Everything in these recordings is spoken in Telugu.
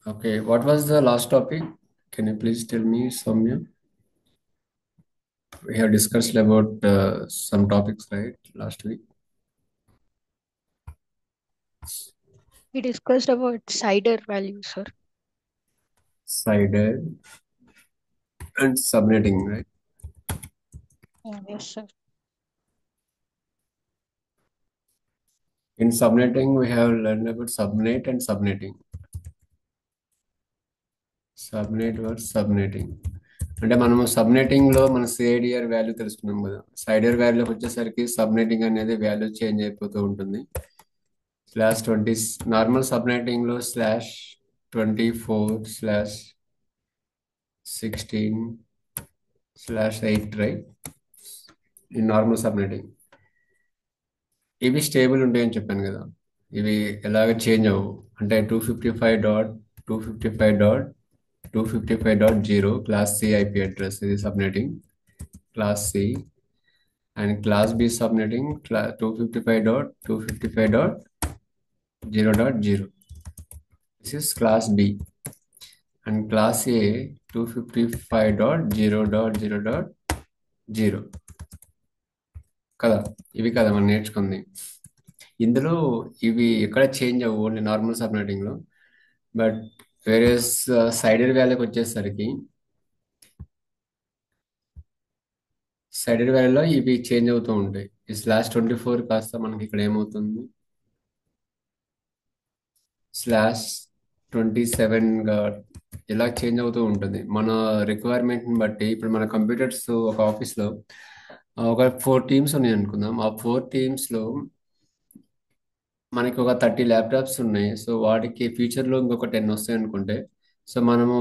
Okay, what was the last topic? Can you please tell me, Soumya? We have discussed about some topics, right, last week. We discussed about cider value, sir. Sided and subnetting, right? Yes, sir. In subnetting, we have learned about subnet and subnetting. Subnet versus subnetting అంటే మనము సబ్నెటింగ్ లో మన సిఐడిఆర్ వాల్యూ తెలుసుకున్నాం కదా. సిఐడిఆర్ వాల్యూకి వచ్చేసరికి సబ్నెటింగ్ అనేది వాల్యూ చేంజ్ అయిపోతూ ఉంటుంది. /20 నార్మల్ సబ్నెటింగ్ లో /24/16/8 రైట్. ఈ నార్మల్ సబ్నెటింగ్ ఇవి స్టేబుల్ ఉంటాయని చెప్పాను కదా. ఇవి ఎలాగ చేంజ్ అవ్వవు. అంటే 255.255.255.0 క్లాస్ సి ఐపీ అడ్రస్ ఇది subnetting class C. And class B subnetting 255.255.0.0. This is class B. And class A 255.0.0.0 కదా. ఇవి కదా మనం నేర్చుకుంది. ఇందులో ఇవి ఎక్కడ చేంజ్ అవ్వు ఓన్లీ నార్మల్ సబ్నెటింగ్ లో. బట్ వేరే సైడెడ్ వ్యాలీకి వచ్చేసరికి సైడెడ్ వ్యాలీలో ఇవి చేంజ్ అవుతూ ఉంటాయి. ఈ /24 కాస్త మనకి ఇక్కడ ఏమవుతుంది /27గా ఇలా చేంజ్ అవుతూ ఉంటుంది మన రిక్వైర్మెంట్ని బట్టి. ఇప్పుడు మన కంప్యూటర్స్ ఒక ఆఫీస్లో ఒక 4 టీమ్స్ ఉన్నాయి అనుకుందాం. ఆ 4 టీమ్స్లో మనకి ఒక 30 ల్యాప్టాప్స్ ఉన్నాయి. సో వాటికి ఫ్యూచర్లో ఇంకొక 10 వస్తాయి అనుకుంటే, సో మనము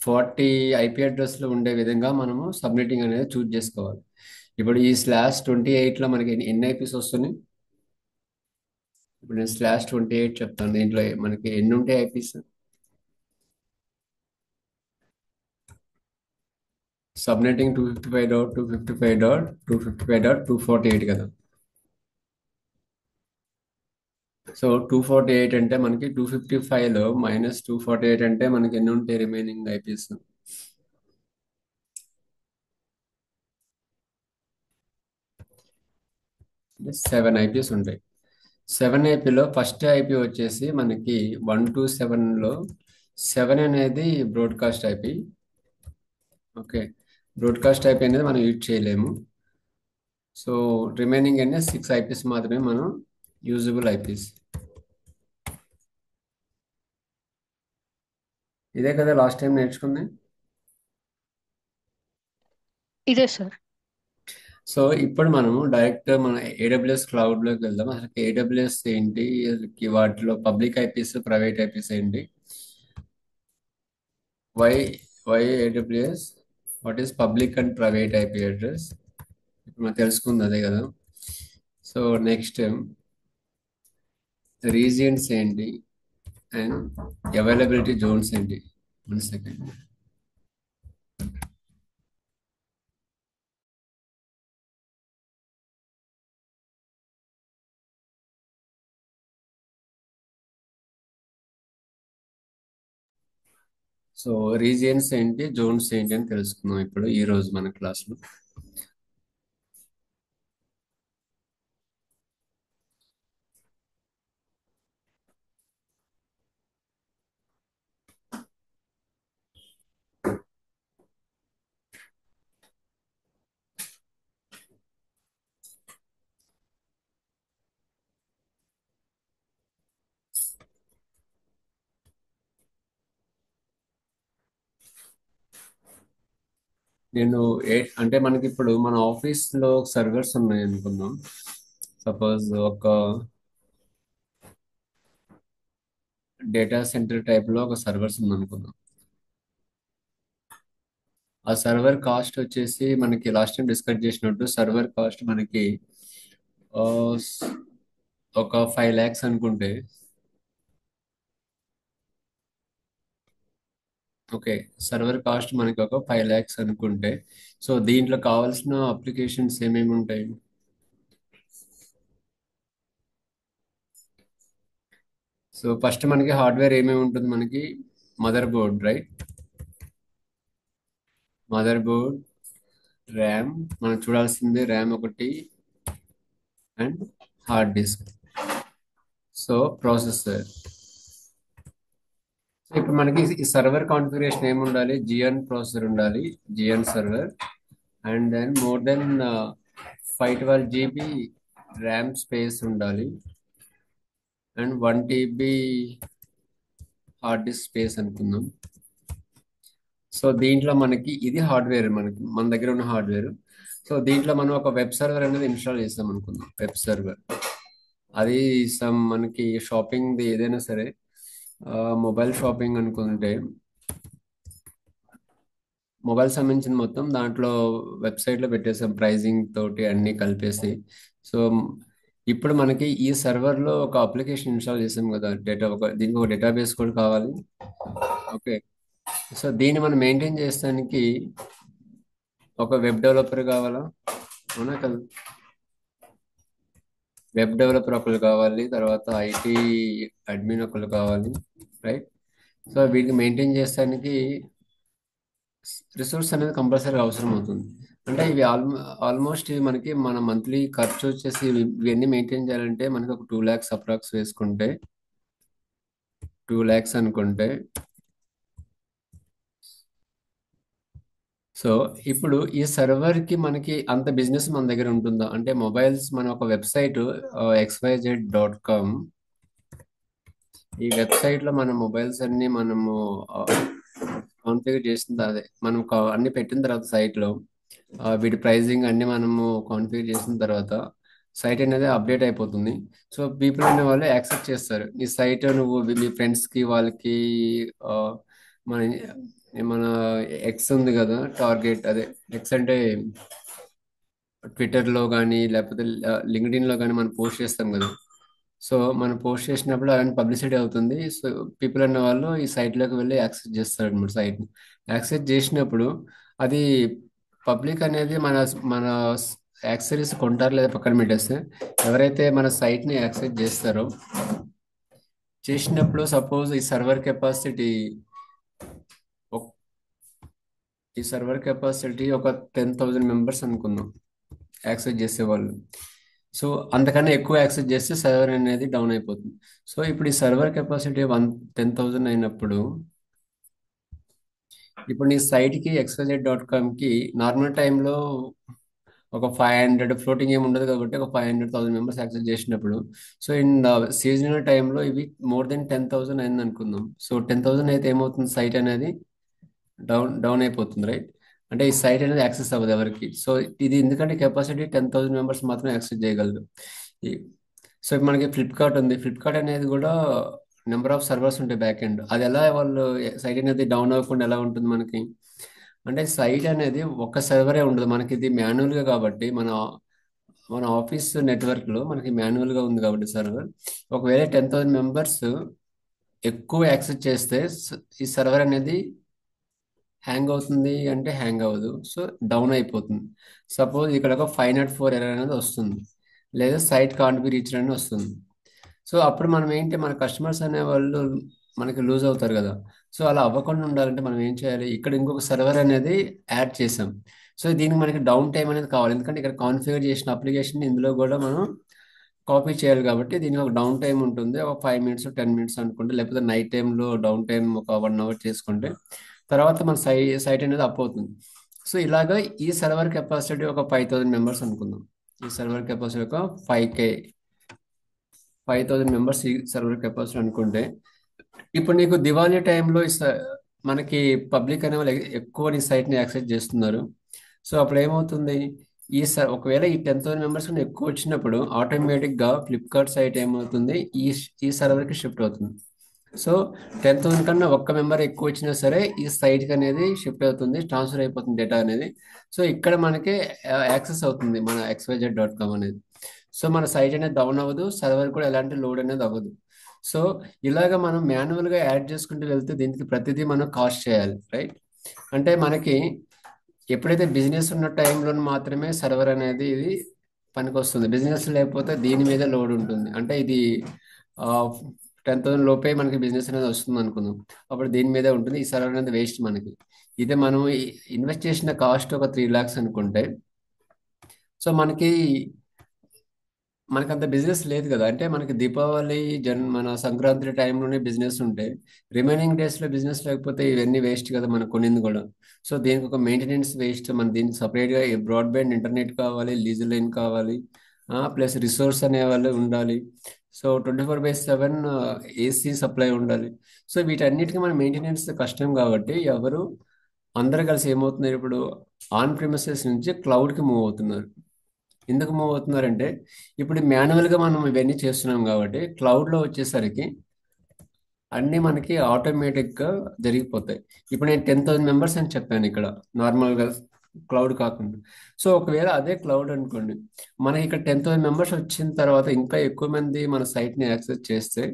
40 ఐపీ అడ్రస్లో ఉండే విధంగా మనము సబ్నెటింగ్ అనేది చూజ్ చేసుకోవాలి. ఇప్పుడు ఈ /28లో మనకి ఎన్ని ఐపీస్ వస్తున్నాయి. ఇప్పుడు నేను /28 చెప్తాను. దీంట్లో మనకి ఎన్ని ఉంటాయి ఐపీస్. సబ్నెటింగ్ 255.255.255.248 కదా. సో 248 అంటే మనకి 255లో -248 అంటే మనకి ఎన్ని ఉంటాయి రిమైనింగ్ ఐపీస్. 7 ఐపీస్ ఉంటాయి. 7 ఐపీలో ఫస్ట్ ఐపీ వచ్చేసి మనకి 127లో 7 అనేది broadcast IP. Okay, broadcast IP అనేది మనం యూజ్ చేయలేము. సో రిమైనింగ్ అనే 6 ఐపీస్ మాత్రమే మనం యూజబుల్ ఐపీస్. ఇదే కదా లాస్ట్ టైం నేర్చుకుంది. ఇదే సార్. సో ఇప్పుడు మనము డైరెక్ట్ మన ఏడబ్ల్యూఎస్ క్లౌడ్లోకి వెళ్దాం. అసలు ఏడబ్ల్యూఎస్ ఏంటి, అసలుకి వాటిలో పబ్లిక్ ఐపీస్ ప్రైవేట్ ఐపీస్ ఏంటి, why why AWS, what is public and private IP address, ఇప్పుడు మనం తెలుసుకుంది అదే కదా. సో నెక్స్ట్ రీజియన్స్ ఏంటి అండ్ అవైలబిలిటీ జోన్స్ ఏంటి. 1 సెకండ్. సో రీజియన్స్ ఏంటి, జోన్స్ ఏంటి అని తెలుసుకుందాం ఇప్పుడు ఈ రోజు మన క్లాస్లో. నేను అంటే మనకి ఇప్పుడు మన ఆఫీస్ లో సర్వర్స్ ఉన్నాయి అనుకుందాం. సపోజ్ ఒక డేటా సెంటర్ టైప్ లో ఒక సర్వర్స్ ఉంది అనుకుందాం. ఆ సర్వర్ కాస్ట్ వచ్చేసి మనకి లాస్ట్ టైం డిస్కస్ చేసినట్టు సర్వర్ కాస్ట్ మనకి ఆ, స్- ఒక 5 lakhs అనుకుంటే. ఓకే, సర్వర్ కాస్ట్ మనకి ఒక 5 lakhs అనుకుంటే, సో దీంట్లో కావాల్సిన అప్లికేషన్స్ ఏమేమి ఉంటాయి. సో ఫస్ట్ మనకి హార్డ్వేర్ ఏమేమి ఉంటుంది మనకి. Motherboard, right? Motherboard, RAM, మనం చూడాల్సింది ర్యామ్ ఒకటి and hard disk. So processor. So ఇప్పుడు మనకి ఈ సర్వర్ కాన్ఫిగరేషన్ ఏమి ఉండాలి? జిఎన్ ప్రాసెసర్ ఉండాలి, Xeon server. And then more than 512 GB RAM space ఉండాలి and 1 TB hard disk space అనుకుందాం. సో దీంట్లో మనకి ఇది హార్డ్వేర్, మనకి మన దగ్గర ఉన్న హార్డ్వేర్. సో దీంట్లో మనం ఒక వెబ్ సర్వర్ అనేది ఇన్స్టాల్ చేస్తాం అనుకుందాం. వెబ్ సర్వర్ అది మనకి షాపింగ్ ఏదైనా సరే, మొబైల్ షాపింగ్ అనుకుంటే మొబైల్ సంబంధించిన మొత్తం దాంట్లో వెబ్సైట్లో పెట్టేసాం, ప్రైజింగ్ తోటి అన్ని కలిపేసి. సో ఇప్పుడు మనకి ఈ సర్వర్లో ఒక అప్లికేషన్ ఇన్స్టాల్ చేసాం కదా, దీనికి ఒక డేటాబేస్ కూడా కావాలి. ఓకే. సో దీన్ని మనం మెయింటైన్ చేస్తానికి ఒక వెబ్ డెవలపర్ కావాలా? అవునా కదా? వెబ్ డెవలపర్ ఒకరు కావాలి, తర్వాత ఐటీ అడ్మిన్ ఒకరు కావాలి, రైట్? సో వీటిని మెయింటైన్ చేస్తానికి రిసోర్స్ అనేది కంపల్సరీ అవసరం అవుతుంది. అంటే ఇవి ఆల్మోస్ట్ ఇవి మనకి మన మంత్లీ ఖర్చు వచ్చేసి ఇవన్నీ మెయింటైన్ చేయాలంటే మనకి ఒక 2 lakhs అప్రాక్స్ వేసుకుంటే, 2 lakhs అనుకుంటే. సో ఇప్పుడు ఈ సర్వర్ కి మనకి అంత బిజినెస్ మన దగ్గర ఉంటుందా? అంటే మొబైల్స్, మన ఒక వెబ్సైట్ xyz.com, ఈ వెబ్సైట్ లో మన మొబైల్స్ అన్ని మనము కాన్ఫిగర్ చేసిన అదే మనం అన్ని పెట్టిన తర్వాత సైట్ లో వీటి ప్రైజింగ్ అన్ని మనము కాన్ఫిగర్ చేసిన తర్వాత సైట్ అనేది అప్డేట్ అయిపోతుంది. సో పీపుల్ అనే వాళ్ళు యాక్సెప్ట్ చేస్తారు ఈ సైట్. నువ్వు మీ ఫ్రెండ్స్ కి వాళ్ళకి ఆ, మన మన ఎక్స్ ఉంది కదా, టార్గెట్ అదే ఎక్స్ అంటే ట్విట్టర్లో కానీ లేకపోతే లింక్డ్ఇన్లో కానీ మనం పోస్ట్ చేస్తాం కదా. సో మనం పోస్ట్ చేసినప్పుడు అవన్నీ పబ్లిసిటీ అవుతుంది. సో పీపుల్ అన్న వాళ్ళు ఈ సైట్లోకి వెళ్ళి యాక్సెస్ చేస్తారు అనమాట. సైట్ని యాక్సెస్ చేసినప్పుడు అది పబ్లిక్ అనేది మన మన యాక్సెసరీస్ కొంటారు లేదా పక్కన పెట్టేస్తే, ఎవరైతే మన సైట్ని యాక్సెస్ చేస్తారో చేసినప్పుడు సపోజ్ ఈ సర్వర్ కెపాసిటీ ఒక 10,000 మెంబర్స్ అనుకుందాం యాక్సెస్ చేసేవాళ్ళు. సో అంతకన్నా ఎక్కువ యాక్సెస్ చేస్తే సర్వర్ అనేది డౌన్ అయిపోతుంది. సో ఇప్పుడు ఈ సర్వర్ కెపాసిటీ 10,000 అయినప్పుడు, ఇప్పుడు నీ సైట్కి xyz.com కి నార్మల్ టైంలో ఒక 500 ఫ్లోటింగ్ ఏమి ఉండదు కాబట్టి ఒక 500,000 మెంబర్స్ యాక్సెస్ చేసినప్పుడు, సో ఇన్ సీజనల్ టైంలో ఇవి మోర్ దెన్ 10,000 అయింది అనుకుందాం. సో 10,000 అయితే ఏమవుతుంది? సైట్ అనేది డౌన్ డౌన్ అయిపోతుంది, రైట్? అంటే ఈ సైట్ అనేది యాక్సెస్ అవ్వదు ఎవరికి. సో ఇది ఎందుకంటే కెపాసిటీ 10,000 మెంబర్స్ మాత్రమే యాక్సెస్ చేయగలరు. ఈ- సో ఇప్పుడు మనకి ఫ్లిప్కార్ట్ ఉంది. ఫ్లిప్కార్ట్ అనేది కూడా నెంబర్ ఆఫ్ సర్వర్స్ ఉంటాయి బ్యాక్ ఎండ్. అది ఎలా వాళ్ళు సైట్ అనేది డౌన్ అవ్వకుండా ఎలా ఉంటుంది మనకి? అంటే సైట్ అనేది ఒక్క సర్వరే ఉండదు మనకి, ఇది మాన్యువల్గా కాబట్టి మన మన ఆఫీస్ నెట్వర్క్లో మనకి మాన్యువల్గా ఉంది కాబట్టి సర్వర్, ఒకవేళ 10,000 మెంబర్స్ ఎక్కువ యాక్సెస్ చేస్తే ఈ సర్వర్ అనేది హ్యాంగ్ అవుతుంది అంటే హ్యాంగ్ అవ్వదు. సో డౌన్ అయిపోతుంది. సపోజ్ ఇక్కడ ఒక 504 ఎర్రర్ అనేది వస్తుంది, లేదా సైట్ కాంట్ బి రీచ్డ్ అని వస్తుంది. సో అప్పుడు మనం ఏంటి, మన కస్టమర్స్ అనే వాళ్ళు మనకి లూజ్ అవుతారు కదా. సో అలా అవ్వకుండా ఉండాలంటే మనం ఏం చేయాలి? ఇక్కడ ఇంకొక సర్వర్ అనేది యాడ్ చేసాం. సో దీనికి మనకి డౌన్ టైం అనేది కావాలి, ఎందుకంటే ఇక్కడ కాన్ఫిగర్ చేసిన అప్లికేషన్ ఇందులో కూడా మనం కాపీ చేయాలి కాబట్టి దీనికి ఒక డౌన్ టైం ఉంటుంది. ఒక 5 minutes 10 minutes అనుకుంటే, లేకపోతే నైట్ టైంలో డౌన్ టైం ఒక 1 hour చేసుకుంటే తర్వాత మన సైట్ అనేది అప్ అవుతుంది. సో ఇలాగా ఈ సర్వర్ కెపాసిటీ ఒక 5,000 మెంబర్స్ అనుకుందాం. ఈ సర్వర్ కెపాసిటీ ఒక 5,000 మెంబర్స్ ఈ సర్వర్ కెపాసిటీ అనుకుంటే, ఇప్పుడు నీకు దివాళీ టైంలో మనకి పబ్లిక్ అనే వాళ్ళు ఎక్కువ నీ సైట్ని యాక్సెస్ చేస్తున్నారు. సో అప్పుడు ఏమవుతుంది? ఒకవేళ ఈ 10,000 మెంబర్స్ కన్నా ఎక్కువ వచ్చినప్పుడు ఆటోమేటిక్గా ఫ్లిప్కార్ట్ సైట్ ఏమవుతుంది? ఈ సర్వర్కి షిఫ్ట్ అవుతుంది. సో 10,000 కన్నా ఒక్క మెంబర్ ఎక్కువ వచ్చినా సరే ఈ సైట్కి అనేది షిఫ్ట్ అవుతుంది, ట్రాన్స్ఫర్ అయిపోతుంది డేటా అనేది. సో ఇక్కడ మనకి యాక్సెస్ అవుతుంది మన xyz.com అనేది. సో మన సైట్ అనేది డౌన్ అవ్వదు, సర్వర్ కూడా ఎలాంటి లోడ్ అనేది అవ్వదు. సో ఇలాగ మనం మాన్యువల్గా యాడ్ చేసుకుంటూ వెళ్తే దీనికి ప్రతిదీ మనం కాస్ట్ చేయాలి, రైట్? అంటే మనకి ఎప్పుడైతే బిజినెస్ ఉన్న టైంలో మాత్రమే సర్వర్ అనేది ఇది పనికి వస్తుంది. బిజినెస్ లేకపోతే దీని మీద లోడ్ ఉంటుంది. అంటే ఇది 10,000 లోపే మనకి బిజినెస్ అనేది వస్తుంది అనుకుందాం. అప్పుడు దీని మీదే ఉంటుంది. ఈ సర్వర్ అనేది వేస్ట్ మనకి. ఇదే మనం ఇన్వెస్ట్ చేసిన కాస్ట్ ఒక 3 lakhs అనుకుంటే, సో మనకి అంత బిజినెస్ లేదు కదా. అంటే మనకి దీపావళి మన సంక్రాంతి టైంలోనే బిజినెస్ ఉంటే రిమైనింగ్ డేస్లో బిజినెస్ లేకపోతే ఇవన్నీ వేస్ట్ కదా మనకు కొనింది కూడా. సో దీనికి ఒక మెయింటెనెన్స్ వేస్ట్. మన దీనికి సపరేట్గా బ్రాడ్బ్యాండ్ ఇంటర్నెట్ కావాలి, లీజు లైన్ కావాలి, ప్లస్ రిసోర్స్ అనేవాళ్ళు ఉండాలి. సో 24/7 ఏసీ సప్లై ఉండాలి. సో వీటన్నిటికీ మన మెయింటెనెన్స్ కష్టం కాబట్టి అందరూ కలిసి ఏమవుతున్నారు ఇప్పుడు, ఆన్ ప్రిమిసెస్ నుంచి క్లౌడ్కి మూవ్ అవుతున్నారు. ఎందుకు మూవ్ అవుతున్నారంటే, ఇప్పుడు మాన్యువల్గా మనం ఇవన్నీ చేస్తున్నాం కాబట్టి క్లౌడ్లో వచ్చేసరికి అన్నీ మనకి ఆటోమేటిక్గా జరిగిపోతాయి. ఇప్పుడు నేను 10,000 మెంబర్స్ అని చెప్పాను ఇక్కడ, నార్మల్గా క్లౌడ్ కాకుండా. సో ఒకవేళ అదే క్లౌడ్ అనుకోండి, మనకి ఇక్కడ 10,000 మెంబర్స్ వచ్చిన తర్వాత ఇంకా ఎక్కువ మంది మన సైట్ని యాక్సెస్ చేస్తే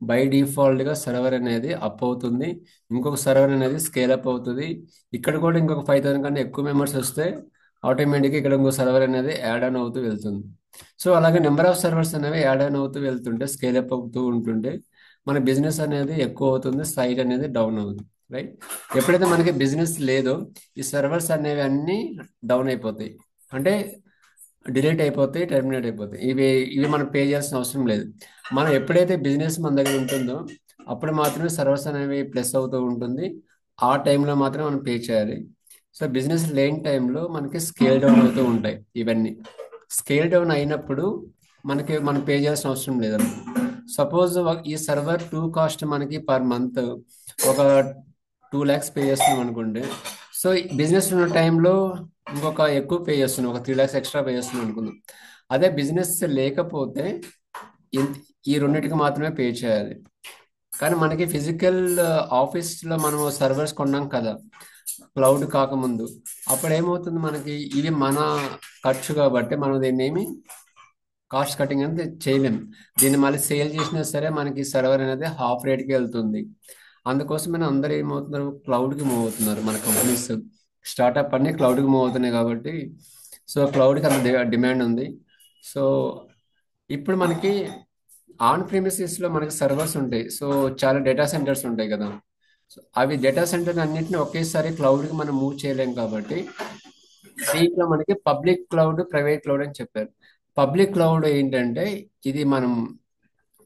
బై డిఫాల్ట్గా సర్వర్ అనేది అప్ అవుతుంది. ఇంకొక సర్వర్ అనేది స్కేల్ అప్ అవుతుంది. ఇక్కడ కూడా ఇంకొక 5,000 కన్నా ఎక్కువ మెంబర్స్ వస్తే ఆటోమేటిక్గా ఇక్కడ ఇంకో సర్వర్ అనేది యాడ్ ఆన్ అవుతూ వెళ్తుంది. సో అలాగే నెంబర్ ఆఫ్ సర్వర్స్ అనేవి యాడ్ ఆన్ అవుతూ వెళ్తుంటే, స్కేల్ అప్ అవుతూ ఉంటుంటే మన బిజినెస్ అనేది ఎక్కువ అవుతుంది, సైట్ అనేది డౌన్ అవుతుంది. రైట్. ఎప్పుడైతే మనకి బిజినెస్ లేదో ఈ సర్వర్స్ అనేవి అన్నీ డౌన్ అయిపోతాయి. అంటే డిలీట్ అయిపోతాయి, టెర్మినేట్ అయిపోతాయి. ఇవి ఇవి మనం పే చేయాల్సిన అవసరం లేదు. మనం ఎప్పుడైతే బిజినెస్ మన దగ్గర ఉంటుందో అప్పుడు మాత్రమే సర్వర్స్ అనేవి ప్లస్ అవుతూ ఉంటుంది. ఆ టైంలో మాత్రమే మనం పే చేయాలి. సో బిజినెస్ లేని టైంలో మనకి స్కేల్ డౌన్ అవుతూ ఉంటాయి. ఇవన్నీ స్కేల్ డౌన్ అయినప్పుడు మనం పే చేయాల్సిన అవసరం లేదన్నమాట. సపోజ్ ఈ సర్వర్ టూ కాస్ట్ మనకి పర్ మంత్ ఒక 2 lakhs పే చేస్తున్నాం అనుకోండి. సో బిజినెస్ ఉన్న టైంలో ఇంకొక ఎక్కువ పే చేస్తున్నాం, ఒక 3 lakhs ఎక్స్ట్రా పే చేస్తున్నాం అనుకుందాం. అదే బిజినెస్ లేకపోతే ఈ రెండింటికి మాత్రమే పే చేయాలి. కానీ మనకి ఫిజికల్ ఆఫీస్లో మనం సర్వర్స్ కొన్నాం కదా క్లౌడ్ కాకముందు, అప్పుడు ఏమవుతుంది, మనకి ఇది మన ఖర్చు కాబట్టి మనం దీన్ని ఏమి కాస్ట్ కటింగ్ అనేది చేయలేం. దీన్ని మళ్ళీ సేల్ చేసినా సరే మనకి సర్వర్ అనేది హాఫ్ రేట్కి వెళ్తుంది. అందుకోసమే అందరూ ఏమవుతున్నారు, క్లౌడ్కి మూవ్ అవుతున్నారు. మన కంపెనీస్ స్టార్టప్ అన్ని క్లౌడ్కి మూవ్ అవుతున్నాయి కాబట్టి, సో క్లౌడ్కి అంత డిమాండ్ ఉంది. సో ఇప్పుడు మనకి ఆన్ ప్రిమిసెస్లో మనకి సర్వర్స్ ఉంటాయి. సో చాలా డేటా సెంటర్స్ ఉంటాయి కదా. సో అవి డేటా సెంటర్ అన్నింటినీ ఒకేసారి క్లౌడ్కి మనం మూవ్ చేయలేం కాబట్టి దీంట్లో మనకి పబ్లిక్ క్లౌడ్, ప్రైవేట్ క్లౌడ్ అని చెప్పారు. పబ్లిక్ క్లౌడ్ ఏంటంటే, ఇది మనం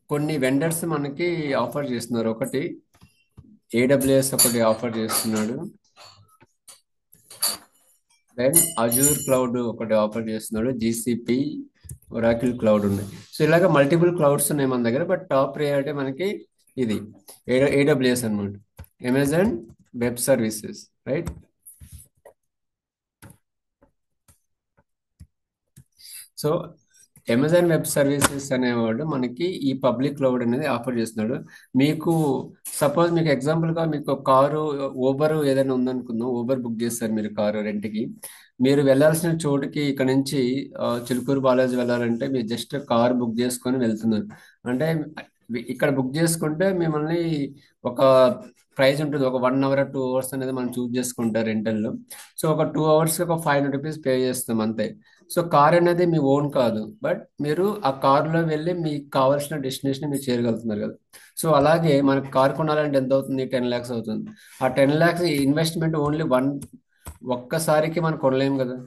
కొన్ని వెండర్స్ మనకి ఆఫర్ చేస్తున్నారు. ఒకటి ఏడబ్ల్యూఎస్ ఒకటి ఆఫర్ చేస్తున్నాడు, దెన్ అజూర్ క్లౌడ్ ఒకటి ఆఫర్ చేస్తున్నాడు, జీసీపీ, ఒరాకిల్ క్లౌడ్ ఉన్నాయి. సో ఇలాగ మల్టిపుల్ క్లౌడ్స్ ఉన్నాయి మన దగ్గర. బట్ టాప్ ప్రియారిటీ మనకి ఇది ఏడబ్ల్యూఎస్ అనమాట, Amazon web services. Right. So Amazon web services అనేవాడు మనకి ఈ పబ్లిక్ క్లౌడ్ అనేది ఆఫర్ చేస్తున్నాడు. మీకు సపోజ్ మీకు ఎగ్జాంపుల్గా మీకు కారు, ఊబర్ ఏదైనా ఉందనుకుందాం. ఊబర్ బుక్ చేస్తారు మీరు కారు రెంట్కి. మీరు వెళ్ళాల్సిన చోటుకి ఇక్కడ నుంచి చిలుకూరు బాలాజీ వెళ్ళాలంటే మీరు జస్ట్ కార్ బుక్ చేసుకొని వెళ్తున్నారు. అంటే ఇక్కడ బుక్ చేసుకుంటే మిమ్మల్ని ఒక ప్రైస్ ఉంటుంది, ఒక 1 hour 2 hours అనేది మనం చూస్ చేసుకుంటారు రెంటల్లో. సో ఒక 2 hours ఒక 500 రూపీస్ పే చేస్తాం అంతే. సో కార్ అనేది మీ ఓన్ కాదు, బట్ మీరు ఆ కార్లో వెళ్ళి మీకు కావాల్సిన డెస్టినేషన్ మీరు చేరగలుగుతున్నారు కదా. సో అలాగే మనకు కార్ కొనాలంటే ఎంత అవుతుంది, 10 lakhs అవుతుంది. ఆ 10 lakhs ఇన్వెస్ట్మెంట్ ఓన్లీ ఒక్కసారికి మనం కొనలేము కదా.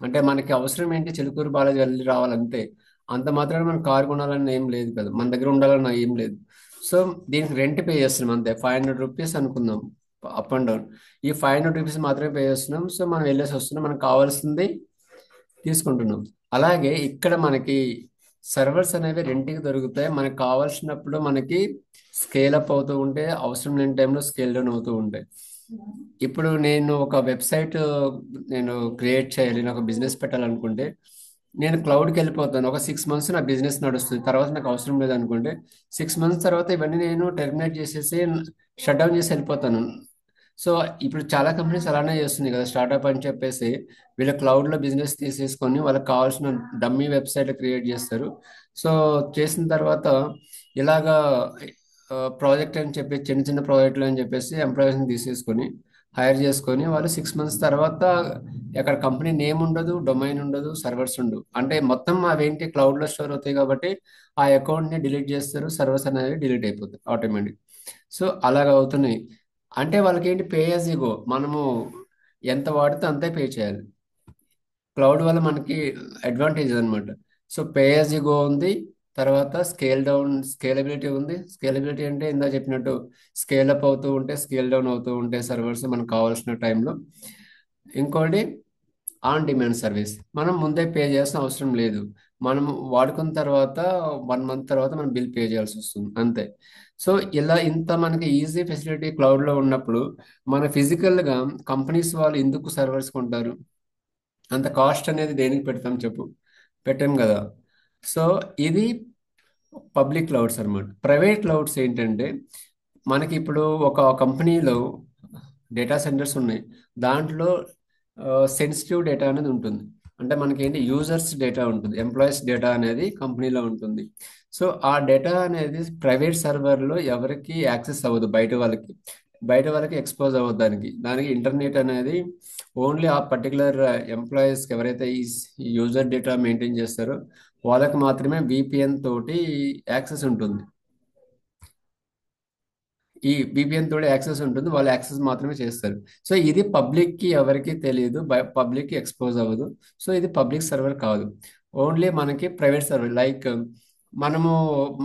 అంటే మనకి అవసరం ఏంటి, చిలుకూరు బాలాజీ వెళ్ళి రావాలంతే. అంత మాత్రాన మనం కార్ కొనాలని ఏం లేదు కదా, మన దగ్గర ఉండాలని ఏం లేదు. సో దీనికి రెంట్ పే చేస్తున్నాం అంతే, 500 రూపీస్ అనుకుందాం అప్ అండ్ డౌన్. ఈ 500 రూపీస్ మాత్రమే పే చేస్తున్నాం. సో మనం వెళ్ళేసి వస్తున్నాం, మనకు కావాల్సింది తీసుకుంటున్నాం. అలాగే ఇక్కడ మనకి సర్వర్స్ అనేవి రెంట్కి దొరుకుతాయి. మనకు కావాల్సినప్పుడు మనకి స్కేల్ అప్ అవుతూ ఉంటే, అవసరం లేని టైంలో స్కేల్ డౌన్ అవుతూ ఉంటాయి. ఇప్పుడు నేను ఒక వెబ్సైట్ నేను క్రియేట్ చేయాలి, నేను ఒక బిజినెస్ పెట్టాలనుకుంటే నేను క్లౌడ్కి వెళ్ళిపోతాను. ఒక 6 months నా బిజినెస్ నడుస్తుంది. తర్వాత నాకు అవసరం లేదు అనుకుంటే 6 months తర్వాత ఇవన్నీ నేను టెర్మినేట్ చేసేసి షట్ డౌన్ చేసి వెళ్ళిపోతాను. సో ఇప్పుడు చాలా కంపెనీస్ అలానే చేస్తున్నాయి కదా, స్టార్ట్అప్ అని చెప్పేసి వీళ్ళ క్లౌడ్లో బిజినెస్ తీసేసుకొని వాళ్ళకి కావాల్సిన డమ్మీ వెబ్సైట్ క్రియేట్ చేస్తారు. సో చేసిన తర్వాత ఇలాగా ప్రాజెక్ట్ అని చెప్పి చిన్న చిన్న ప్రాజెక్టులు అని చెప్పేసి ఎంప్లాయీస్ని తీసేసుకొని హైర్ చేసుకొని వాళ్ళు 6 మంత్స్ తర్వాత అక్కడ కంపెనీ నేమ్ ఉండదు, డొమైన్ ఉండదు, సర్వర్స్ ఉండవు. అంటే మొత్తం అవేంటి క్లౌడ్లో స్టోర్ అవుతాయి కాబట్టి ఆ అకౌంట్ని డిలీట్ చేస్తారు, సర్వర్స్ అనేవి డిలీట్ అయిపోతాయి ఆటోమేటిక్. సో అలాగ అవుతున్నాయి. అంటే వాళ్ళకి ఏంటి, పే యాజ్ యు గో, మనము ఎంత వాడితే అంతే పే చేయాలి. క్లౌడ్ వల్ల మనకి అడ్వాంటేజ్ అనమాట. So pay as you go ఉంది. తర్వాత స్కేలబిలిటీ ఉంది. స్కేలబిలిటీ అంటే ఇందా చెప్పినట్టు స్కేల్ అప్ అవుతూ ఉంటే స్కేల్ డౌన్ అవుతూ ఉంటాయి సర్వర్స్ మనకు కావాల్సిన టైంలో. ఇంకోటి ఆన్ డిమాండ్ సర్వీస్, మనం ముందే పే చేయాల్సిన అవసరం లేదు. మనం వాడుకున్న తర్వాత 1 మంత్ తర్వాత మనం బిల్ పే చేయాల్సి వస్తుంది అంతే. సో ఇలా ఇంత మనకి ఈజీ ఫెసిలిటీ క్లౌడ్లో ఉన్నప్పుడు మన ఫిజికల్గా కంపెనీస్ వాళ్ళు ఎందుకు సర్వర్స్ కొంటారు? అంత కాస్ట్ అనేది దేనికి పెడతాం చెప్పు? పెట్టాం కదా. సో ఇది పబ్లిక్ క్లౌడ్స్ అన్నమాట. ప్రైవేట్ క్లౌడ్స్ ఏంటంటే మనకి ఇప్పుడు ఒక కంపెనీలో డేటా సెంటర్స్ ఉన్నాయి. దాంట్లో సెన్సిటివ్ డేటా అనేది ఉంటుంది. అంటే మనకి ఏంటి, యూజర్స్ డేటా ఉంటుంది, ఎంప్లాయీస్ డేటా అనేది కంపెనీలో ఉంటుంది. సో ఆ డేటా అనేది ప్రైవేట్ సర్వర్లో ఎవరికి యాక్సెస్ అవ్వదు, బయట వాళ్ళకి ఎక్స్పోజ్ అవ్వదు. దానికి ఇంటర్నెట్ అనేది ఓన్లీ ఆ పర్టికులర్ ఎంప్లాయీస్కి ఎవరైతే ఈ యూజర్ డేటా మెయింటైన్ చేస్తారో వాళ్ళకి మాత్రమే విపిఎన్ తోటి యాక్సెస్ ఉంటుంది. ఈ విపిఎన్ తోటి యాక్సెస్ ఉంటుంది, వాళ్ళు యాక్సెస్ మాత్రమే చేస్తారు. సో ఇది పబ్లిక్ కి ఎవరికి తెలియదు, పబ్లిక్ కి ఎక్స్పోజ్ అవ్వదు. సో ఇది పబ్లిక్ సర్వర్ కాదు, ఓన్లీ మనకి ప్రైవేట్ సర్వర్. లైక్ మనము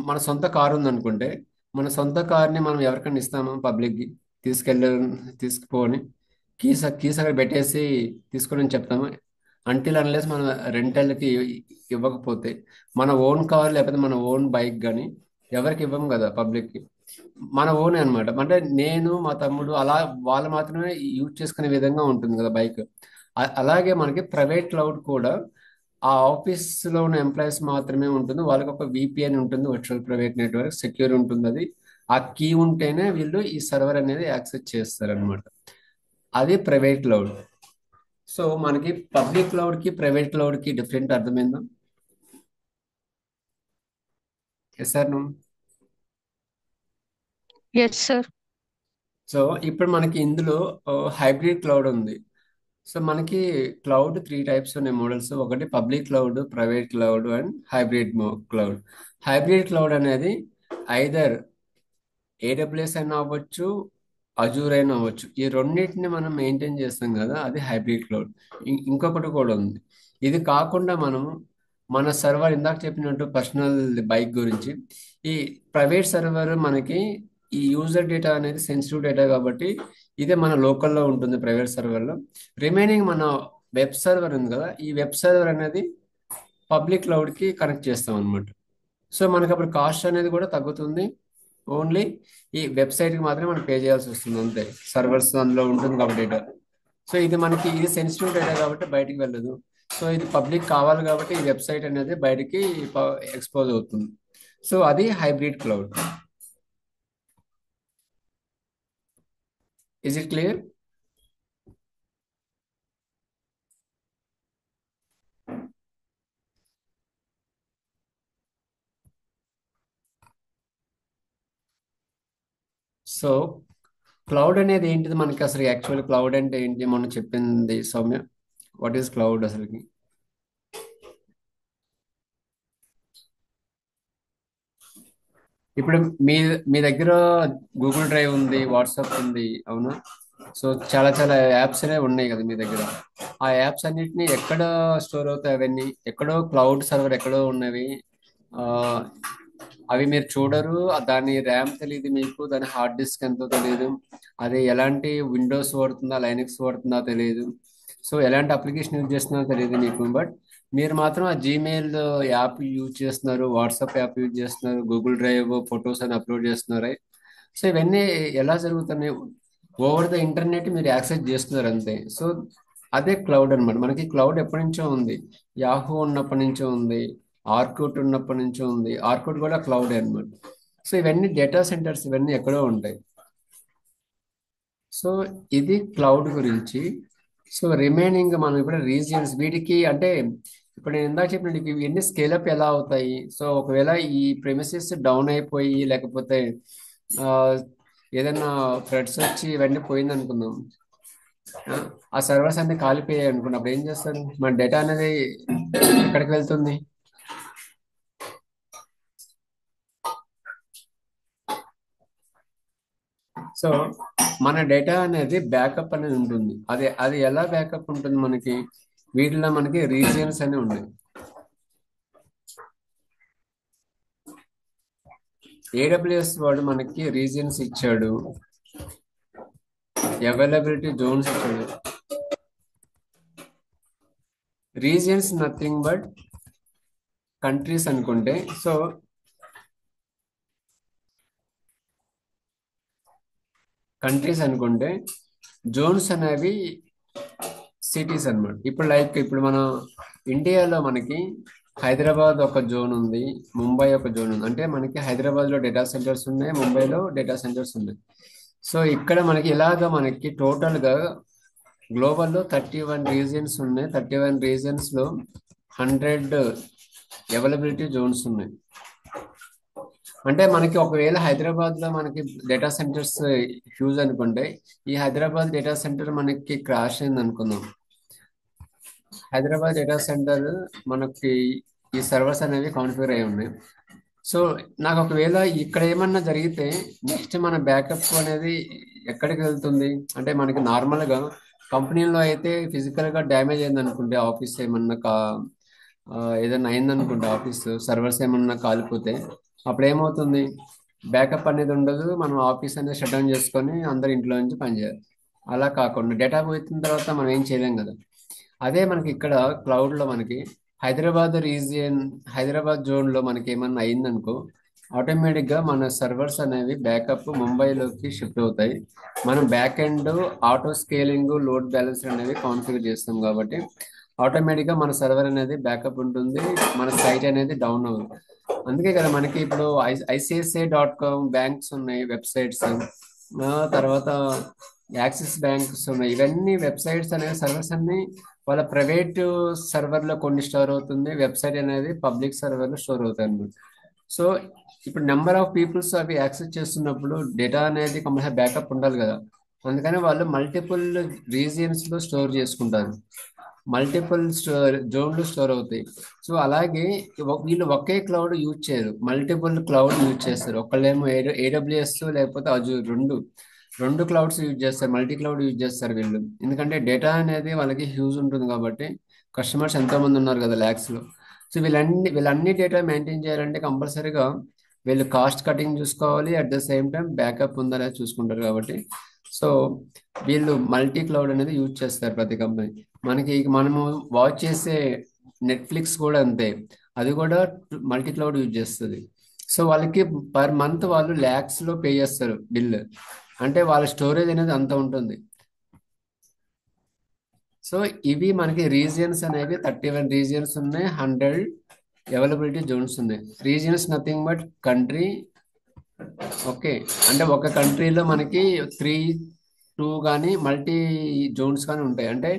మన సొంత కారు ఉందనుకుంటే, మన సొంత కార్ని మనం ఎవరికైనా ఇస్తాము పబ్లిక్కి, తీసుకెళ్ళి తీసుకుపోని కీస్ అక్కడ పెట్టేసి తీసుకొని చెప్తాము. అంటిల్ అన్లెస్ మనం రెంటల్కి ఇవ్వకపోతే, మన ఓన్ కార్ లేకపోతే మన ఓన్ బైక్ కానీ ఎవరికి ఇవ్వము కదా పబ్లిక్కి, మన ఓన్ అన్నమాట. అంటే నేను మా తమ్ముడు అలా వాళ్ళు మాత్రమే యూజ్ చేసుకునే విధంగా ఉంటుంది కదా బైక్. అలాగే మనకి ప్రైవేట్ క్లౌడ్ కూడా ఆ ఆఫీస్లో ఉన్న ఎంప్లాయీస్ మాత్రమే ఉంటుంది. వాళ్ళకి ఒక విపిఎన్ ఉంటుంది, వర్చువల్ ప్రైవేట్ నెట్వర్క్, సెక్యూర్ ఉంటుంది అది. ఆ కీ ఉంటేనే వీళ్ళు ఈ సర్వర్ అనేది యాక్సెస్ చేస్తారనమాట. అది ప్రైవేట్ క్లౌడ్. సో మనకి పబ్లిక్ క్లౌడ్ కి ప్రైవేట్ క్లౌడ్ కి డిఫరెంట్ అర్థమైందా? Yes sir no. Yes, sir. So ఇప్పుడు మనకి ఇందులో హైబ్రిడ్ క్లౌడ్ ఉంది. సో మనకి క్లౌడ్ 3 టైప్స్ ఉన్నాయి మోడల్స్. ఒకటి public cloud, private cloud and hybrid cloud. Hybrid cloud అనేది ఐదర్ ఏడబ్ల్యూఎస్ అయినా అవ్వచ్చు, అజూర్ అయినా అవ్వచ్చు. ఈ రెండింటిని మనం మెయింటైన్ చేస్తాం కదా, అది హైబ్రిడ్ క్లౌడ్. ఇంకొకటి కూడా ఉంది. ఇది కాకుండా మనం మన సర్వర్ ఇందాక చెప్పినట్టు పర్సనల్ బైక్ గురించి, ఈ ప్రైవేట్ సర్వర్ మనకి ఈ యూజర్ డేటా అనేది సెన్సిటివ్ డేటా కాబట్టి ఇదే మన లోకల్లో ఉంటుంది ప్రైవేట్ సర్వర్లో. రిమైనింగ్ మన వెబ్ సర్వర్ ఉంది కదా, ఈ వెబ్ సర్వర్ అనేది పబ్లిక్ క్లౌడ్కి కనెక్ట్ చేస్తాం అనమాట. సో మనకి అప్పుడు కాస్ట్ అనేది కూడా తగ్గుతుంది. ఓన్లీ ఈ వెబ్సైట్కి మాత్రమే మనం పే చేయాల్సి వస్తుంది అంతే. సర్వర్స్ అందులో ఉంటుంది కాబట్టి డేటా. సో ఇది సెన్సిటివ్ డేటా కాబట్టి బయటికి వెళ్ళదు. సో ఇది పబ్లిక్ కావాలి కాబట్టి ఈ వెబ్సైట్ అనేది బయటికి ఎక్స్పోజ్ అవుతుంది. సో అది hybrid cloud. Is it clear? So cloud అనేది ఏంటిది మనకి అసలు? యాక్చువల్ క్లౌడ్ అంటే ఏంటి మనం చెప్పింది సౌమ్య? వాట్ ఈస్ క్లౌడ్ అసలుకి? ఇప్పుడు మీ మీ దగ్గర గూగుల్ డ్రైవ్ ఉంది, వాట్సాప్ ఉంది, అవునా? సో చాలా చాలా యాప్స్ అనేవి ఉన్నాయి కదా మీ దగ్గర. ఆ యాప్స్ అన్నిటిని ఎక్కడ స్టోర్ అవుతాయి? అవన్నీ ఎక్కడో క్లౌడ్ సర్వర్ ఎక్కడో ఉన్నవి. ఆ, అవి మీరు చూడరు. దాని ర్యామ్ తెలియదు మీకు, దాని హార్డ్ డిస్క్ ఎంతో తెలియదు, అది ఎలాంటి విండోస్ వాడుతుందా లైనక్స్ వాడుతుందా తెలియదు, సో ఎలాంటి అప్లికేషన్ యూజ్ చేస్తుందో తెలియదు మీకు. బట్ మీరు మాత్రం ఆ జీమెయిల్ యాప్ యూజ్ చేస్తున్నారు, వాట్సాప్ యాప్ యూజ్ చేస్తున్నారు, గూగుల్ డ్రైవ్ ఫొటోస్ అని అప్లోడ్ చేస్తున్నారు. సో ఇవన్నీ ఎలా జరుగుతున్నాయి? ఓవర్ ద ఇంటర్నెట్ మీరు యాక్సెస్ చేస్తున్నారు అంతే. సో అదే క్లౌడ్ అన్నమాట. మనకి క్లౌడ్ ఎప్పటి నుంచో ఉంది. యాహూ ఉన్నప్పటి నుంచో ఉంది, ఆర్కుట్ ఉన్నప్పటి నుంచో ఉంది. ఆర్కుట్ కూడా క్లౌడ్ అన్నమాట. సో ఇవన్నీ డేటా సెంటర్స్, ఇవన్నీ ఎక్కడో ఉంటాయి. సో ఇది క్లౌడ్ గురించి. సో రిమైనింగ్ మనం ఇప్పుడు రీజియన్స్ వీటికి అంటే, ఇప్పుడు నేను ఇందాక చెప్పినట్టు ఇవన్నీ స్కేలప్ ఎలా అవుతాయి? సో ఒకవేళ ఈ ప్రెమిసెస్ డౌన్ అయిపోయి లేకపోతే ఆ, ఏదైనా ఫ్లడ్స్ వచ్చి ఇవన్నీ పోయింది అనుకుందాం. ఆ, ఆ సర్వర్స్ అన్ని కాలిపోయాయి అనుకున్నప్పుడు ఏం చేస్తారు? మన డేటా అనేది ఎక్కడికి వెళ్తుంది? సో మన డేటా అనేది బ్యాకప్ అనేది ఉంటుంది. అది అది ఎలా బ్యాకప్ ఉంటుంది మనకి? వీటిలో మనకి రీజియన్స్ అని ఉన్నాయి. ఏడబ్ల్యూఎస్ వాడు మనకి రీజియన్స్ ఇచ్చాడు, అవైలబిలిటీ జోన్స్ ఇచ్చాడు. రీజియన్స్ నథింగ్ బట్ కంట్రీస్ అనుకుంటే, సో కంట్రీస్ అనుకుంటే జోన్స్ అనేవి సిటీస్ అన్నమాట. ఇప్పుడు మన ఇండియాలో మనకి హైదరాబాద్ ఒక జోన్ ఉంది, ముంబై ఒక జోన్ ఉంది. అంటే మనకి హైదరాబాద్ లో డేటా సెంటర్స్ ఉన్నాయి, ముంబైలో డేటా సెంటర్స్ ఉన్నాయి. సో ఇక్కడ మనకి ఇలాగా మనకి టోటల్ గా గ్లోబల్ లో 31 రీజియన్స్ ఉన్నాయి. 31 రీజియన్స్ లో 100 అవైలబిలిటీ జోన్స్ ఉన్నాయి. అంటే మనకి ఒకవేళ హైదరాబాద్ లో మనకి డేటా సెంటర్స్ హ్యూజ్ అనుకుంటే, ఈ హైదరాబాద్ డేటా సెంటర్ మనకి క్రాష్ అయింది అనుకుందాం. హైదరాబాద్ డేటా సెంటర్ మనకి ఈ సర్వర్స్ అనేవి కాన్ఫిగర్ అయి ఉన్నాయి. సో నాకు ఒకవేళ ఇక్కడ ఏమన్నా జరిగితే నెక్స్ట్ మన బ్యాకప్ అనేది ఎక్కడికి వెళ్తుంది? అంటే మనకి నార్మల్ గా కంపెనీలో అయితే ఫిజికల్ గా డ్యామేజ్ అయింది అనుకుంటే, ఆఫీస్ ఏమన్నా ఏదైనా అయింది అనుకుంటే, ఆఫీస్ సర్వర్స్ ఏమన్నా కాలిపోతే అప్పుడు ఏమవుతుంది? బ్యాకప్ అనేది ఉండదు. మనం ఆఫీస్ అనేది షట్ డౌన్ చేసుకొని అందరు ఇంట్లో నుంచి పనిచేయాలి. అలా కాకుండా డేటా పోయిన తర్వాత మనం ఏం చేయలేం కదా. అదే మనకి ఇక్కడ క్లౌడ్ లో మనకి హైదరాబాద్ జోన్ లో మనకి ఏమన్నా అయిందనుకో, ఆటోమేటిక్ గా మన సర్వర్స్ అనేవి బ్యాకప్ ముంబైలోకి షిఫ్ట్ అవుతాయి. మనం back end auto scaling, load balancer అనేవి కాన్ఫిగర్ చేస్తాం కాబట్టి ఆటోమేటిక్ గా మన సర్వర్ అనేది బ్యాకప్ ఉంటుంది, మన సైట్ అనేది డౌన్ అవ్వదు. అందుకే కదా మనకి ఇప్పుడు ICICI.com బ్యాంక్స్ ఉన్నాయి, వెబ్సైట్స్. తర్వాత యాక్సిస్ బ్యాంక్స్ ఉన్నాయి. ఇవన్నీ వెబ్సైట్స్ అనేవి సర్వర్స్ అన్ని వాళ్ళ ప్రైవేట్ సర్వర్ లో కొన్ని స్టోర్ అవుతుంది, వెబ్సైట్ అనేది పబ్లిక్ సర్వర్ లో స్టోర్ అవుతాయి అన్నమాట. సో ఇప్పుడు నెంబర్ ఆఫ్ పీపుల్స్ అవి యాక్సెస్ చేస్తున్నప్పుడు డేటా అనేది కంపల్సరీ బ్యాకప్ ఉండాలి కదా. అందుకని వాళ్ళు మల్టిపుల్ రీజియన్స్ లో స్టోర్ చేసుకుంటారు, మల్టిపుల్ జోన్లు స్టోర్ అవుతాయి. సో అలాగే వీళ్ళు ఒకే క్లౌడ్ యూజ్ చేయరు, మల్టిపుల్ క్లౌడ్ యూజ్ చేస్తారు. ఒకళ్ళేమో AWS లేకపోతే అజూర్, రెండు క్లౌడ్స్ యూజ్ చేస్తారు, మల్టీ క్లౌడ్ యూజ్ చేస్తారు వీళ్ళు. ఎందుకంటే డేటా అనేది వాళ్ళకి హ్యూజ్ ఉంటుంది కాబట్టి, కస్టమర్స్ ఎంతో మంది ఉన్నారు కదా, ల్యాక్స్ లో. సో వీళ్ళన్ని డేటా మెయింటైన్ చేయాలంటే కంపల్సరీగా వీళ్ళు కాస్ట్ కటింగ్ చూసుకోవాలి, at the same time backup ఉందా లేదా చూసుకుంటారు కాబట్టి. సో వీళ్ళు మల్టీ క్లౌడ్ అనేది యూజ్ చేస్తారు ప్రతి కంపెనీ. మనము వాచ్ చేసే నెట్ఫ్లిక్స్ కూడా అంతే, అది కూడా మల్టీ క్లౌడ్ యూజ్ చేస్తుంది. సో వాళ్ళకి పర్ మంత్ వాళ్ళు ల్యాక్స్ లో పే చేస్తారు బిల్. అంటే వాళ్ళ స్టోరేజ్ అనేది అంత ఉంటుంది. సో ఇవి మనకి రీజియన్స్ అనేవి 31 రీజియన్స్ ఉన్నాయి, 100 అవైలబిలిటీ జోన్స్ ఉన్నాయి. Regions nothing but country. Okay, అంటే ఒక కంట్రీలో మనకి 3, 2 కానీ మల్టీ జోన్స్ కానీ ఉంటాయి. అంటే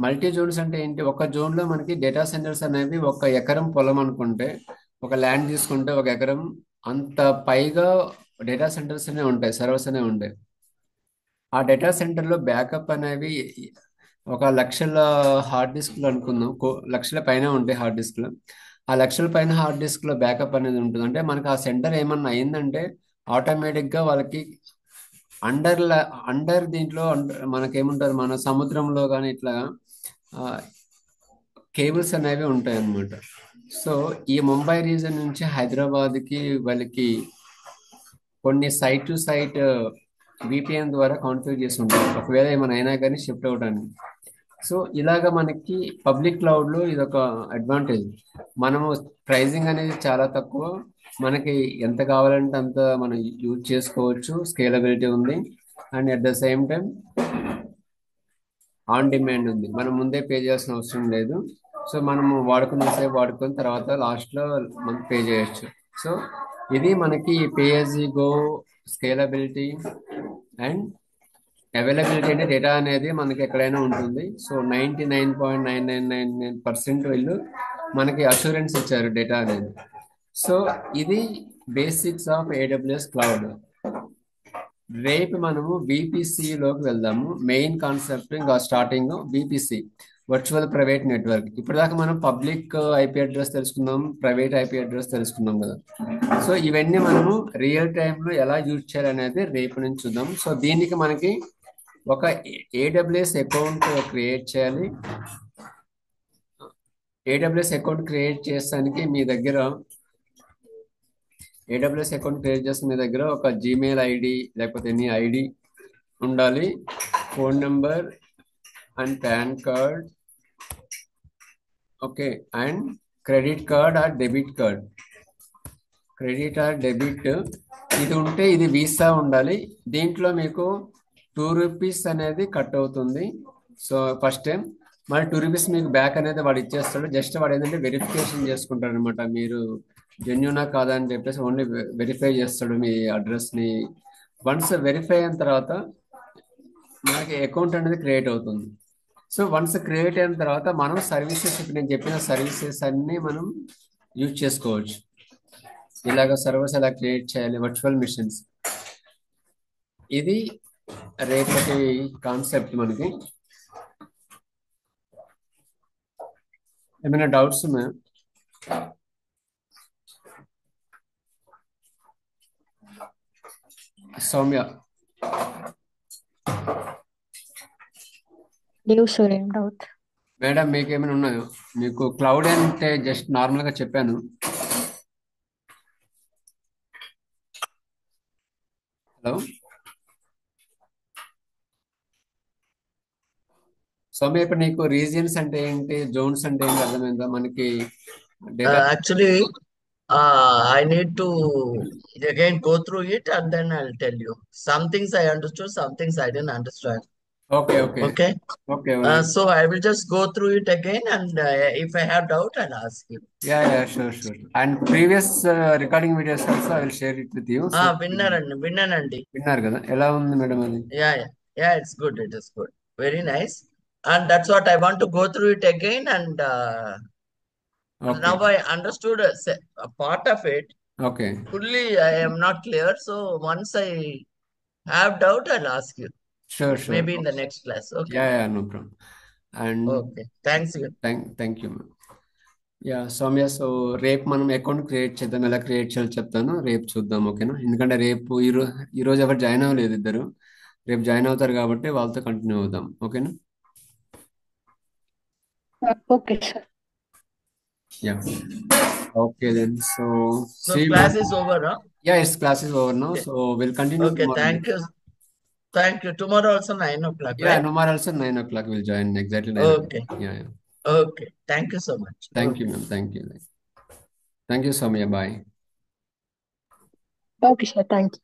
మల్టీ జోన్స్ అంటే ఏంటి? ఒక జోన్ లో మనకి డేటా సెంటర్స్ అనేవి 1 ఎకరం పొలం అనుకుంటే, ఒక ల్యాండ్ తీసుకుంటే 1 ఎకరం అంత పైగా డేటా సెంటర్స్ అనే ఉంటాయి, సర్వర్స్ అనే ఉంటాయి. ఆ డేటా సెంటర్ లో బ్యాకప్ అనేవి ఒక లక్షల హార్డ్ డిస్క్లు అనుకుందాం, లక్షల పైన ఉంటాయి హార్డ్ డిస్క్లు. ఆ లక్షల పైన హార్డ్ డిస్క్ లో బ్యాకప్ అనేది ఉంటుంది. అంటే మనకి ఆ సెంటర్ ఏమన్నా అయిందంటే ఆటోమేటిక్ గా వాళ్ళకి అండర్ అండర్ దీంట్లో మనకేముంటారు, మన సముద్రంలో కానీ ఇట్లా కేబుల్స్ అనేవి ఉంటాయి అన్నమాట. సో ఈ ముంబై రీజన్ నుంచి హైదరాబాద్కి వాళ్ళకి కొన్ని సైట్ టు సైట్ VPN ద్వారా కాన్ఫిగర్ చేసి ఉంటారు, ఒకవేళ ఏమైనా అయినా కానీ షిఫ్ట్ అవడానికి. సో ఇలాగ మనకి పబ్లిక్ క్లౌడ్ లో ఇదొక అడ్వాంటేజ్. మనము ప్రైజింగ్ అనేది చాలా తక్కువ, మనకి ఎంత కావాలంటే అంత మనం యూజ్ చేసుకోవచ్చు, స్కేలబిలిటీ ఉంది, and at the same time on demand ఉంది. మనం ముందే పే చేయాల్సిన అవసరం లేదు. సో మనము వాడుకున్న వాడుకున్న తర్వాత లాస్ట్ లో మనం పే చేయొచ్చు. సో ఇది మనకి pay as you go, scalability and availability. అంటే డేటా అనేది మనకి ఎక్కడైనా ఉంటుంది. సో 99.9999% వీళ్ళు మనకి అష్యూరెన్స్ ఇచ్చారు డేటా అనేది. సో ఇది బేసిక్స్ ఆఫ్ AWS క్లౌడ్. రేపు మనము లోకి వెళ్దాము. మెయిన్ కాన్సెప్ట్ ఇంకా starting BPC, virtual private network. ఇప్పటిదాకా మనం పబ్లిక్ ఐపీ అడ్రస్ తెలుసుకున్నాం, ప్రైవేట్ ఐపీ అడ్రస్ తెలుసుకున్నాం కదా. సో ఇవన్నీ మనము రియల్ టైంలో ఎలా యూజ్ చేయాలనేది రేపు నుంచి చూద్దాం. సో దీనికి మనకి ఒక ఏడబ్ల్యూఎస్ అకౌంట్ క్రియేట్ చేయాలి. ఏడబ్ల్యూఎస్ అకౌంట్ క్రియేట్ చేసానికి మీ దగ్గర ఏడబ్ల్యూఎస్ అకౌంట్ క్రియేట్ చేస్తే మీ దగ్గర ఒక జీమెయిల్ ఐడి లేకపోతే ఎనీ ఐడి ఉండాలి, phone number and pan card, okay, and credit card or debit card. Credit are debit ఇది ఉంటే ఇది వీసా ఉండాలి. దీంట్లో మీకు ₹2 అనేది కట్ అవుతుంది. సో ఫస్ట్ టైం మరి ₹2 మీకు బ్యాక్ అనేది వాడు ఇచ్చేస్తాడు. జస్ట్ వాడు ఏంటంటే వెరిఫికేషన్ చేసుకుంటాడు అనమాట, మీరు జెన్యునా కాదా అని చెప్పేసి ఓన్లీ వెరిఫై చేస్తాడు మీ అడ్రస్ని. వన్స్ వెరిఫై అయిన తర్వాత మనకి అకౌంట్ అనేది క్రియేట్ అవుతుంది. సో వన్స్ క్రియేట్ అయిన తర్వాత మనం సర్వీసెస్, ఇప్పుడు నేను చెప్పిన సర్వీసెస్ అన్నీ మనం యూజ్ చేసుకోవచ్చు. ఇలాగ సర్వర్స్ ఎలా క్రియేట్ చేయాలి, వర్చువల్ మిషన్స్, ఇది రేపటి కాన్సెప్ట్. మనకి ఏమైనా డౌట్స్ ఉన్నాయా? సౌమ్య, లేవు సార్, ఏం డౌట్. మేడం మీకు ఏమైనా ఉన్నాయో? మీకు క్లౌడ్ అంటే జస్ట్ నార్మల్గా చెప్పాను. హలో సౌమ్య, ఇప్పుడు నీకు రీజియన్స్ అంటే ఏంటి, జోన్స్ అంటే ఏంటి అర్థమైందా? మనకి data Actually, I need to again go through it and then I'll tell you. Some things I understood, some things I didn't understand. Okay okay Okay. Okay So I will just go through it again, and if I have doubt, I'll ask you. Yeah sure sure. And previous recording videos also I will share it with you. So విన్నానండి. విన్నారు కదా, ఎలా ఉంది మేడం అది? Yeah, it's good. It is good. Very nice. And that's what I want to go through it again, and okay now I understood a part of it. Okay Fully, I am not clear. So once I have doubt, I'll ask you. Sure sure. Maybe in the next class. Okay. Yeah no problem. And Okay. Thanks you. Thank you ma'am. Yeah Soumya, so రేపు మనం అకౌంట్ క్రియేట్ చేద్దాం. ఎలా క్రియేట్ చేయాలో చెప్తాను, రేపు చూద్దాం, ఓకేనా? ఎందుకంటే రేపు ఈరోజు ఎవరు జాయిన్ అవ్వలేదు, ఇద్దరు రేపు జాయిన్ అవుతారు కాబట్టి వాళ్ళతో కంటిన్యూ అవుదాం, ఓకేనా? Okay sir. Yeah okay then. So So class is over, huh? It's class is over now. So will continue Okay. Thank you. Thank you. Tomorrow also 9 o'clock, right? tomorrow also 9 o'clock will join, exactly 9 o'clock. Okay. Yeah. Okay. Thank you so much. Thank Okay. you, ma'am. Thank you, Soumya. Bye. Okay sir, thank you.